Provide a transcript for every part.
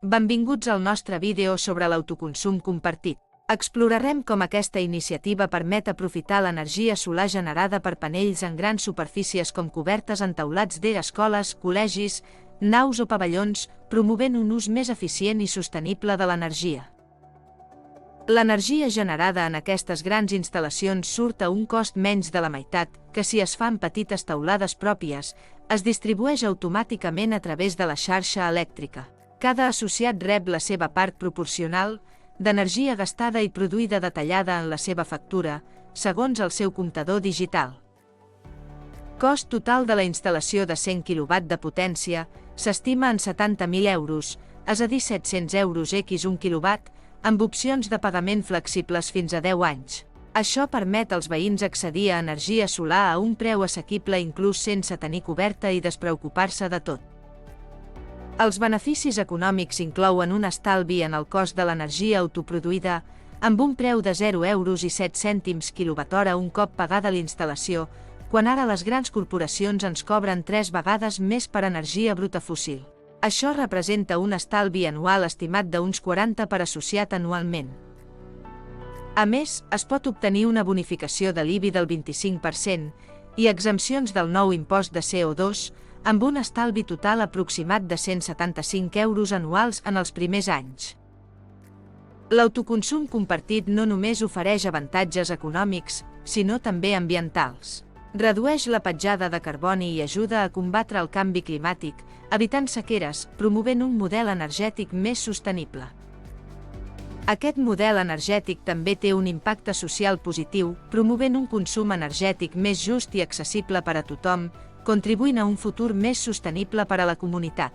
Benvinguts al nostre vídeo sobre l'autoconsum compartit. Explorarem com aquesta iniciativa permet aprofitar l'energia solar generada per panells en grans superfícies com cobertes en taulats d'escoles, col·legis, naus o pavellons, promovent un ús més eficient i sostenible de l'energia. L'energia generada en aquestes grans instal·lacions surt a un cost menys de la meitat que si es fan petites taulades pròpies, es distribueix automàticament a través de la xarxa elèctrica. Cada associat rep la seva part proporcional d'energia gastada i produïda detallada en la seva factura, segons el seu comptador digital. Cost total de la instal·lació de 100 kW de potència s'estima en 70.000 euros, és a dir 700 euros x 1 kW, amb opcions de pagament flexibles fins a 10 anys. Això permet als veïns accedir a energia solar a un preu assequible inclús sense tenir coberta i despreocupar-se de tot. Els beneficis econòmics inclouen un estalvi en el cost de l'energia autoproduïda, amb un preu de 0 euros i 7 cèntims kWh un cop pagada l'instal·lació, quan ara les grans corporacions ens cobren 3 vegades més per energia bruta fòssil. Això representa un estalvi anual estimat d'uns 40 per associat anualment. A més, es pot obtenir una bonificació de l'IBI del 25% i exempcions del nou impost de CO2, amb un estalvi total aproximat de 175 euros anuals en els primers anys. L'autoconsum compartit no només ofereix avantatges econòmics, sinó també ambientals. Redueix la petjada de carboni i ajuda a combatre el canvi climàtic, evitant sequeres, promovent un model energètic més sostenible. Aquest model energètic també té un impacte social positiu, promovent un consum energètic més just i accessible per a tothom, contribuint a un futur més sostenible per a la comunitat.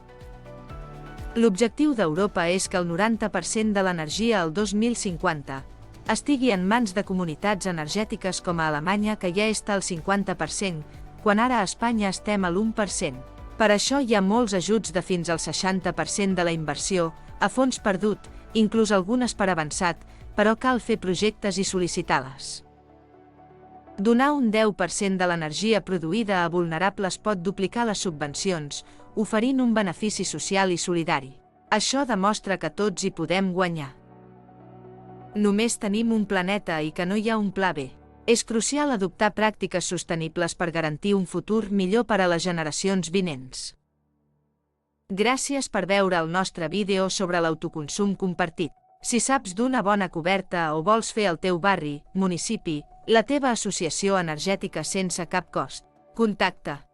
L'objectiu d'Europa és que el 90% de l'energia al 2050 estigui en mans de comunitats energètiques com a Alemanya, que ja està al 50%, quan ara a Espanya estem a l'1%. Per això hi ha molts ajuts de fins al 60% de la inversió, a fons perdut, inclús algunes per avançat, però cal fer projectes i sol·licitar-les. Donar un 10% de l'energia produïda a vulnerables pot duplicar les subvencions, oferint un benefici social i solidari. Això demostra que tots hi podem guanyar. Només tenim un planeta i que no hi ha un pla B. És crucial adoptar pràctiques sostenibles per garantir un futur millor per a les generacions vinents. Gràcies per veure el nostre vídeo sobre l'autoconsum compartit. Si saps d'una bona coberta o vols fer al teu barri, municipi, la teva associació energètica sense cap cost, contacta.